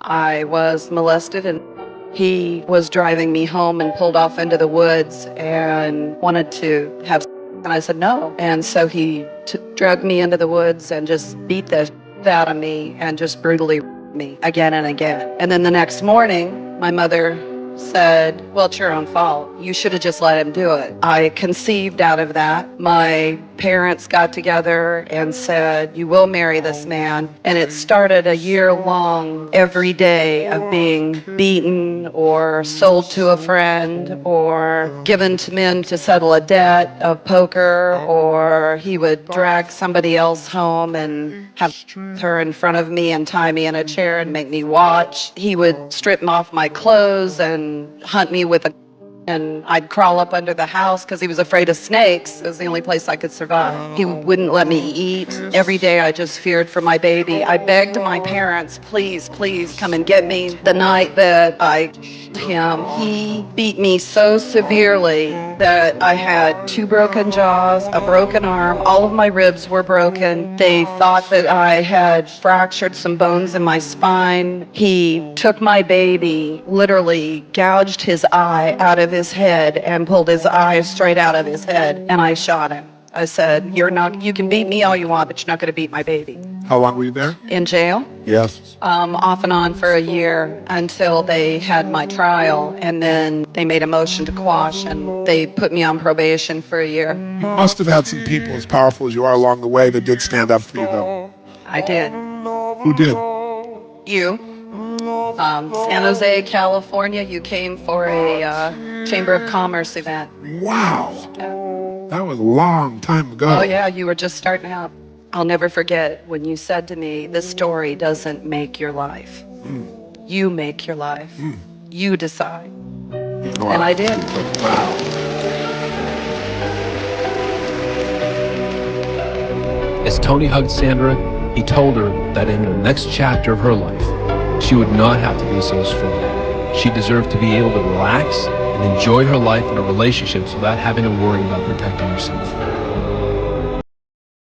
I was molested, and he was driving me home and pulled off into the woods and wanted to have sex, and I said no. And so he dragged me into the woods and just beat the shit out of me and just brutally raped me again and again. And then the next morning, my mother said, well, it's your own fault. You should have just let him do it. I conceived out of that. My parents got together and said, you will marry this man. And it started a year-long every day of being beaten or sold to a friend or given to men to settle a debt of poker, or he would drag somebody else home and have her in front of me and tie me in a chair and make me watch. He would strip off my clothes and hunt me with a, and I'd crawl up under the house because he was afraid of snakes. It was the only place I could survive. He wouldn't let me eat. Every day I just feared for my baby. I begged my parents, please, please come and get me. The night that I him, he beat me so severely that I had 2 broken jaws, a broken arm, all of my ribs were broken. They thought that I had fractured some bones in my spine. He took my baby, literally gouged his eye out of his head and pulled his eye straight out of his head, and I shot him. I said, you can beat me all you want, but you're not going to beat my baby. How long were you there? In jail? Yes. Off and on for a year until they had my trial, and then they made a motion to quash, and they put me on probation for a year. You must have had some people as powerful as you are along the way that did stand up for you, though. I did. Who did? You. San Jose, California, you came for a Chamber of Commerce event. Wow. Yeah. That was a long time ago. Oh, yeah, you were just starting out. I'll never forget when you said to me, this story doesn't make your life. You make your life. You decide. Wow. And I did. Wow. As Tony hugged Sandra, he told her that in the next chapter of her life, she would not have to be so strong. She deserved to be able to relax and enjoy her life in her relationships without having to worry about protecting herself.